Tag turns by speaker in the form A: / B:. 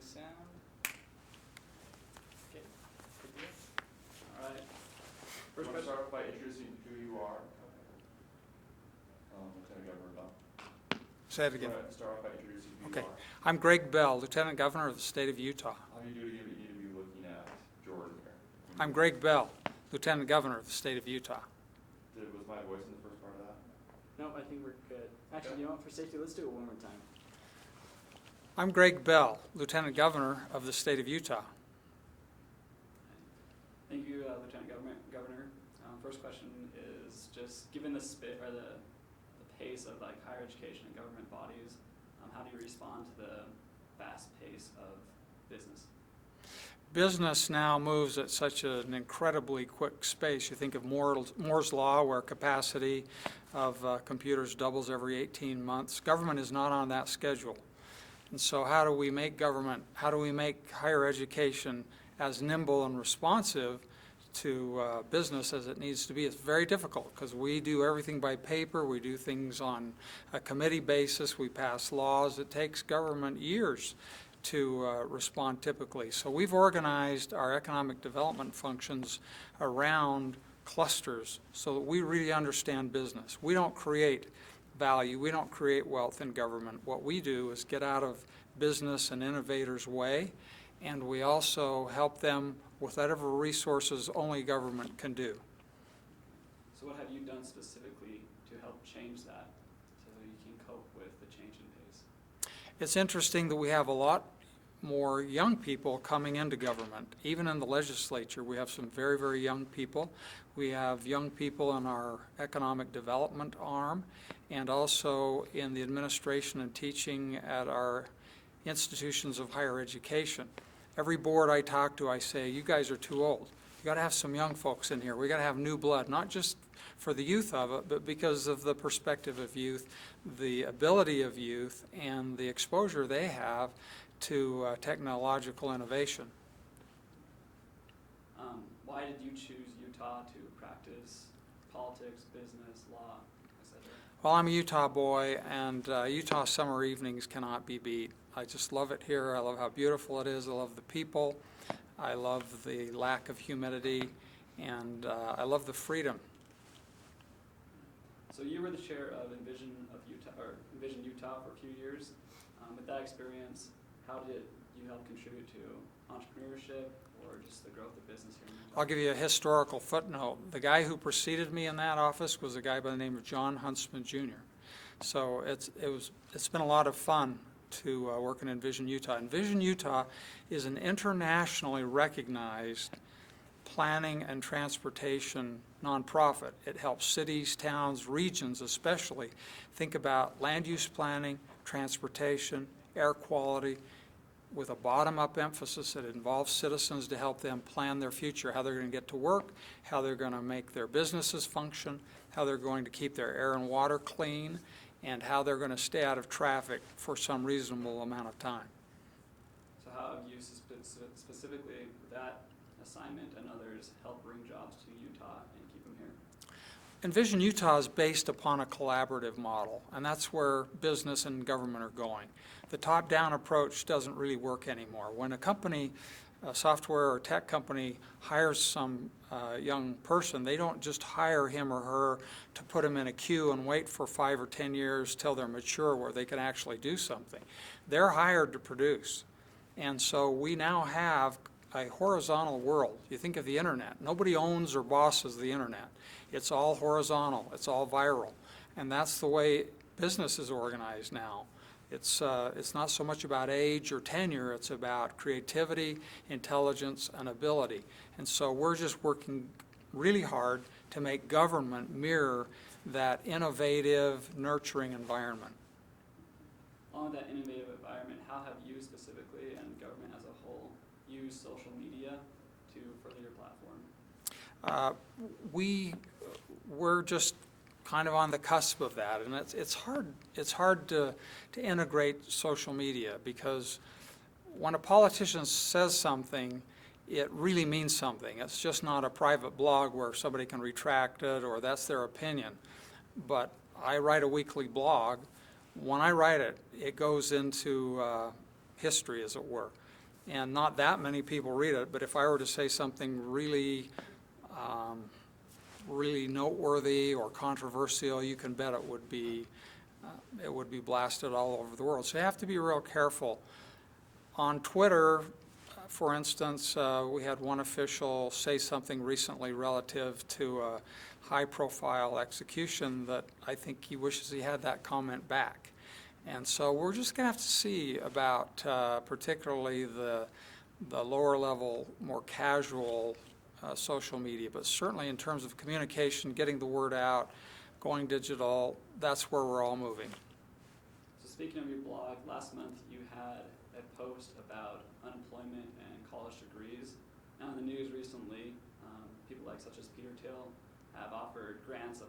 A: sound. Okay, good deal. All right. First
B: Want to
A: question.
B: start by introducing who you are? Lieutenant Governor Bell.
C: Say it again.
B: Start off by introducing who
C: Okay.
B: you are.
C: I'm Greg Bell, Lieutenant Governor of the state of Utah.
B: How do you do it again? You need to be looking at Jordan here.
C: I'm Greg Bell, Lieutenant Governor of the state of Utah.
B: Was my voice in the first part of that?
A: No, I think we're good. Actually, you know what? For safety, let's do it one more time.
C: I'm Greg Bell, Lieutenant Governor of the state of Utah.
A: Thank you, Lieutenant Governor. First question is just given the pace of like higher education and government bodies, how do you respond to the fast pace of business?
C: Business now moves at such an incredibly quick space. You think of Moore's Law, where capacity of computers doubles every 18 months. Government is not on that schedule. And so how do we make higher education as nimble and responsive to business as it needs to be? It's very difficult because we do everything by paper. We do things on a committee basis. We pass laws. It takes government years to respond typically. So we've organized our economic development functions around clusters so that we really understand business. We don't create value. We don't create wealth in government. What we do is get out of business and innovators' way, and we also help them with whatever resources only government can do.
A: So what have you done specifically to help change that so you can cope with the change in pace?
C: It's interesting that we have a lot more young people coming into government. Even in the legislature, we have some very, very young people. We have young people in our economic development arm and also in the administration and teaching at our institutions of higher education. Every board I talk to, I say, you guys are too old. You got to have some young folks in here. We got to have new blood, not just for the youth of it, but because of the perspective of youth, the ability of youth, and the exposure they have to technological innovation.
A: Why did you choose Utah to practice politics, business, law, etc.?
C: Well, I'm a Utah boy, and Utah summer evenings cannot be beat. I just love it here. I love how beautiful it is. I love the people. I love the lack of humidity, and I love the freedom.
A: So you were the chair of Envision Utah for a few years. With that experience, how did you help contribute to entrepreneurship or just the growth of business here in Utah?
C: I'll give you a historical footnote. The guy who preceded me in that office was a guy by the name of John Huntsman Jr. So it's been a lot of fun to work in Envision Utah. Envision Utah is an internationally recognized planning and transportation nonprofit. It helps cities, towns, regions especially think about land use planning, transportation, air quality, with a bottom-up emphasis that involves citizens to help them plan their future, how they're going to get to work, how they're going to make their businesses function, how they're going to keep their air and water clean, and how they're going to stay out of traffic for some reasonable amount of time.
A: So how have you specifically with that assignment and others help bring jobs to Utah and keep them here?
C: Envision Utah is based upon a collaborative model, and that's where business and government are going. The top-down approach doesn't really work anymore. When a company, a software or tech company, hires some young person, they don't just hire him or her to put him in a queue and wait for 5 or 10 years till they're mature where they can actually do something. They're hired to produce. And so we now have a horizontal world. You think of the internet. Nobody owns or bosses the internet. It's all horizontal. It's all viral. And that's the way business is organized now. It's not so much about age or tenure. It's about creativity, intelligence, and ability. And so we're just working really hard to make government mirror that innovative, nurturing environment.
A: On that innovative environment, how have you specifically and government as a whole used social media to further your platform?
C: We're just kind of on the cusp of that, and it's hard to integrate social media, because when a politician says something, it really means something. It's just not a private blog where somebody can retract it or that's their opinion. But I write a weekly blog. When I write it, it goes into history, as it were. and not that many people read it, but if I were to say something really, really noteworthy or controversial, you can bet it would be blasted all over the world. So you have to be real careful. On Twitter, for instance, we had one official say something recently relative to a high-profile execution that I think he wishes he had that comment back. And so we're just going to have to see about particularly the lower level, more casual social media. But certainly in terms of communication, getting the word out, going digital, that's where we're all moving.
A: So speaking of your blog, last month you had a post about unemployment and college degrees. Now in the news recently, people like such as Peter Thiel have offered grants of